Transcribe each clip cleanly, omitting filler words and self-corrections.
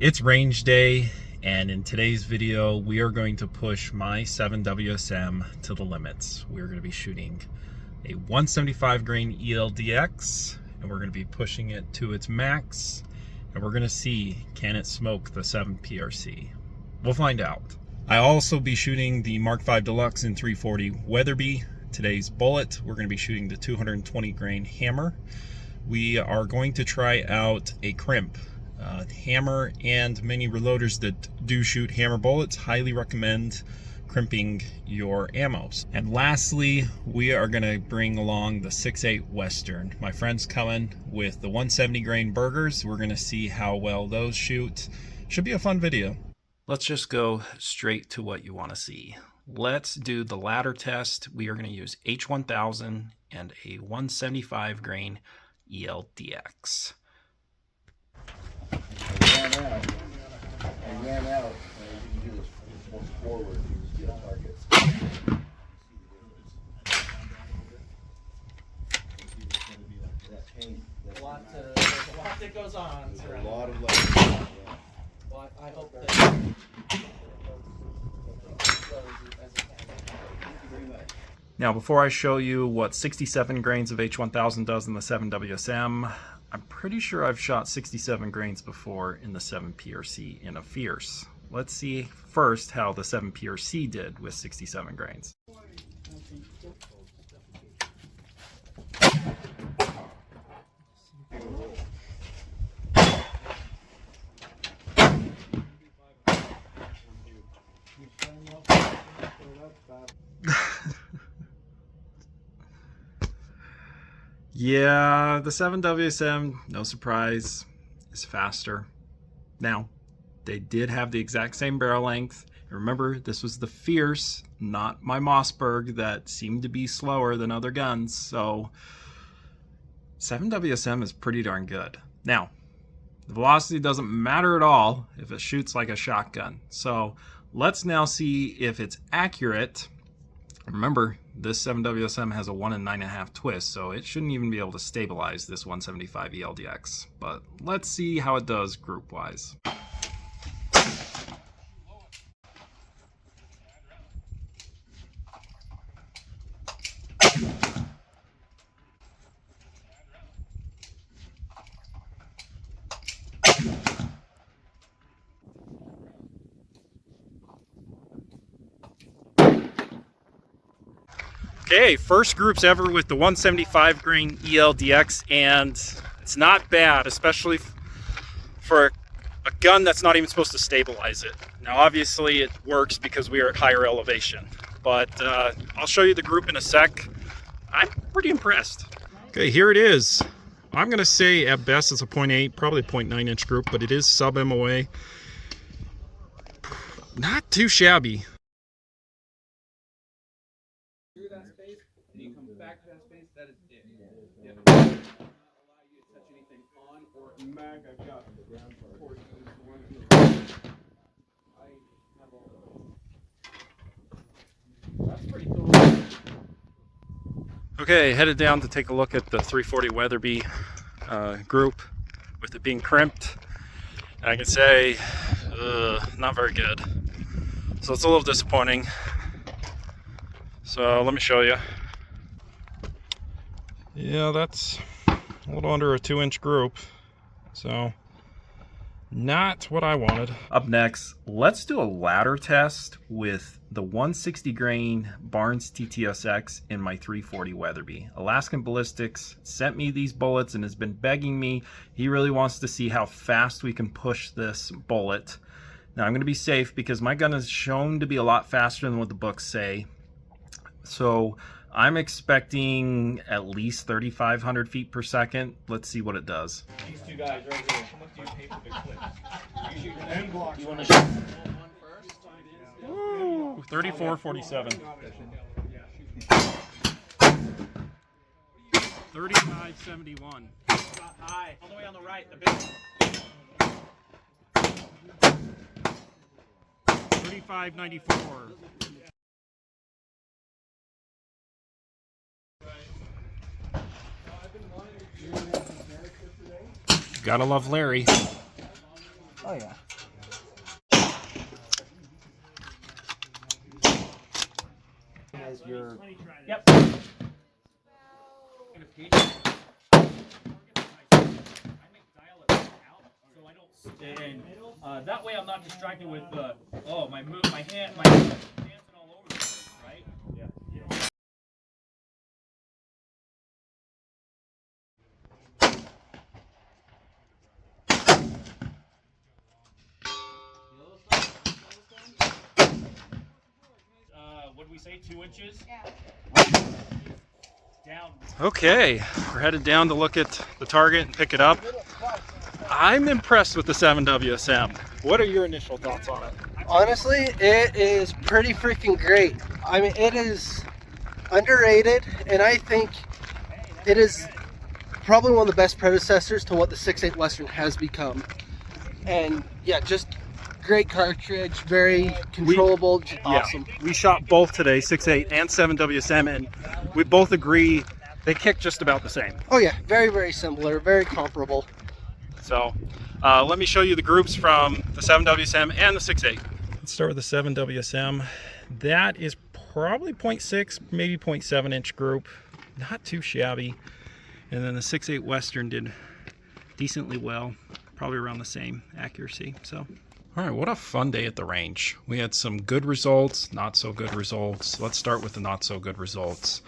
It's range day, and in today's video we are going to push my 7 WSM to the limits. We're going to be shooting a 175 grain ELD-X, and we're going to be pushing it to its max, and we're going to see, can it smoke the 7 PRC? We'll find out. I'll also be shooting the Mark V Deluxe in 340 Weatherby. Today's bullet, we're going to be shooting the 220 grain hammer. We are going to try out a crimp. Hammer and many reloaders that do shoot hammer bullets highly recommend crimping your ammos. And lastly, we are going to bring along the 6.8 Western. My friend's coming with the 170 grain burgers. We're going to see how well those shoot. Should be a fun video. Let's just go straight to what you want to see. Let's do the ladder test. We are going to use H1000 and a 175 grain ELD-X. I ran out. You can do this more forward. You just get a target. There's a lot that goes on. There's a lot of like. Well, I hope that. Now, before I show you what 67 grains of H1000 does in the 7 WSM, I'm pretty sure I've shot 67 grains before in the 7 PRC in a Fierce. Let's see first how the 7 PRC did with 67 grains. Yeah, the 7 WSM, no surprise, is faster. Now, they did have the exact same barrel length. Remember, this was the Fierce, not my Mossberg that seemed to be slower than other guns, so 7 WSM is pretty darn good. Now, the velocity doesn't matter at all if it shoots like a shotgun. So let's now see if it's accurate. Remember, this 7 WSM has a 1 in 9.5 twist, so it shouldn't even be able to stabilize this 175 ELD-X. But let's see how it does group-wise. Okay, first groups ever with the 175 grain ELD-X, and it's not bad, especially for a gun that's not even supposed to stabilize it. Now obviously it works because we are at higher elevation, but I'll show you the group in a sec. I'm pretty impressed. Okay, here it is. I'm gonna say at best it's a 0.8, probably 0.9 inch group, but it is sub MOA. Not too shabby. Through that space, and you come back to that space, that is it. It will not allow you to touch anything on or mag. I've got the ground part. That's pretty cool. Okay, headed down to take a look at the 340 Weatherby group with it being crimped. And I can say, not very good. So it's a little disappointing. So let me show you. Yeah, that's a little under a 2-inch group. So not what I wanted. Up next, let's do a ladder test with the 160 grain Barnes TTSX in my 340 Weatherby. Alaskan Ballistics sent me these bullets and has been begging me. He really wants to see how fast we can push this bullet. Now I'm going to be safe because my gun is shown to be a lot faster than what the books say. So I'm expecting at least 3,500 feet per second. Let's see what it does. These two guys right here. How much do you pay for the clips? You shoot your end block. You want to shoot one first? Woo, 34.47. 35.71. High. All the way on the right. The big one. 35.94. Gotta love Larry. Oh yeah. As your Yep. And that way I'm not distracted with my hand, my hands dancing all over the place, right? Yeah. What did we say? 2 inches? Yeah. Down. Okay, we're headed down to look at the target and pick it up. I'm impressed with the 7WSM. What are your initial thoughts on it? honestly, it is pretty freaking great. I mean, it is underrated, and I think it is probably one of the best predecessors to what the 6.8 Western has become. And yeah, just great cartridge, very controllable, awesome. Yeah, we shot both today, 6.8 and 7WSM, and we both agree they kick just about the same. Oh yeah, very, very similar, very comparable. So let me show you the groups from the 7WSM and the 6.8. Let's start with the 7WSM. That is probably 0.6, maybe 0.7 inch group. Not too shabby. And then the 6.8 Western did decently well, probably around the same accuracy. So, all right, what a fun day at the range. We had some good results, not so good results. Let's start with the not so good results.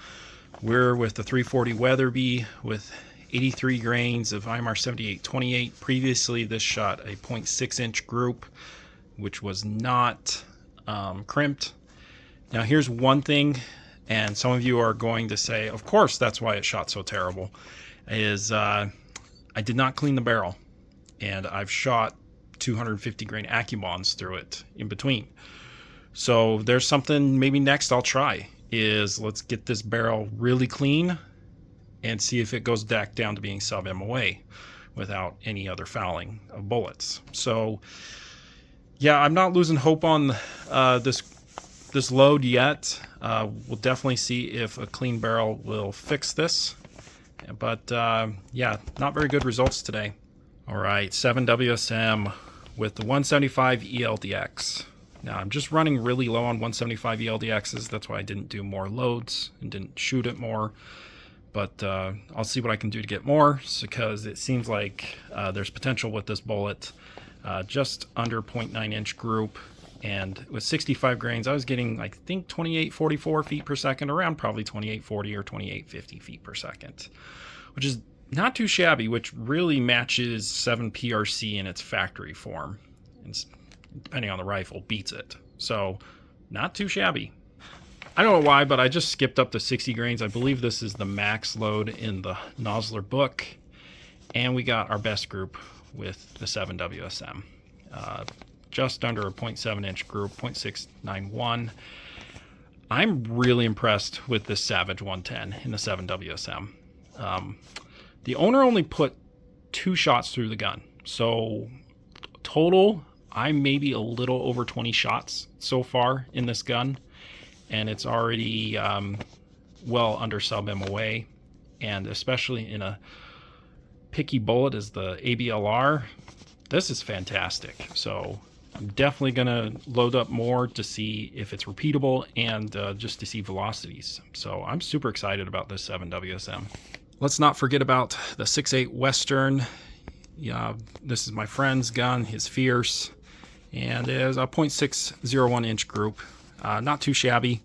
We're with the 340 Weatherby with 83 grains of IMR 7828. Previously, this shot a 0.6 inch group, which was not crimped. Now, here's one thing, and some of you are going to say, of course, that's why it shot so terrible, is I did not clean the barrel, and I've shot 250 grain AccuBonds through it in between. So there's something maybe next I'll try, is let's get this barrel really clean and see if it goes back down to being sub MOA without any other fouling of bullets. So yeah, I'm not losing hope on this load yet. We'll definitely see if a clean barrel will fix this. But yeah, not very good results today. All right, 7WSM with the 175 ELD-X. Now I'm just running really low on 175 ELD-X's. That's why I didn't do more loads and didn't shoot it more. But I'll see what I can do to get more, because it seems like there's potential with this bullet. Just under 0.9 inch group, and with 65 grains I was getting, I think, 2844 feet per second, around probably 2840 or 2850 feet per second, which is not too shabby, which really matches 7 PRC in its factory form, and depending on the rifle beats it. So not too shabby. I don't know why, but I just skipped up to 60 grains. I believe this is the max load in the Nosler book, and we got our best group with the 7WSM. Just under a 0.7 inch group, 0.691. I'm really impressed with this Savage 110 in the 7WSM. The owner only put 2 shots through the gun, so total I'm maybe a little over 20 shots so far in this gun, and it's already well under sub MOA, and especially in a picky bullet as the ABLR, this is fantastic. So I'm definitely gonna load up more to see if it's repeatable, and just to see velocities. So I'm super excited about this 7WSM. Let's not forget about the 6.8 Western. Yeah, this is my friend's gun, his Fierce, and it is a 0.601 inch group. Not too shabby.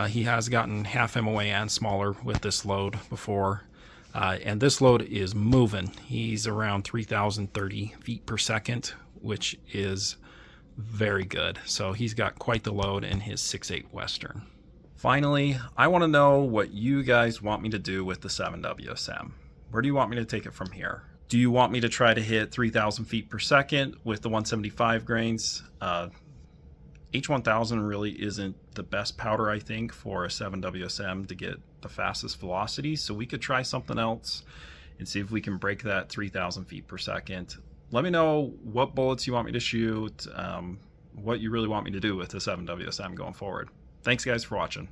He has gotten half MOA and smaller with this load before. And this load is moving. He's around 3,030 feet per second, which is very good. So he's got quite the load in his 6.8 Western. Finally, I want to know what you guys want me to do with the 7WSM. Where do you want me to take it from here? Do you want me to try to hit 3,000 feet per second with the 175 grains? H1000 really isn't the best powder, I think, for a 7WSM to get the fastest velocity, so we could try something else and see if we can break that 3,000 feet per second. Let me know what bullets you want me to shoot, what you really want me to do with the 7WSM going forward. Thanks guys for watching.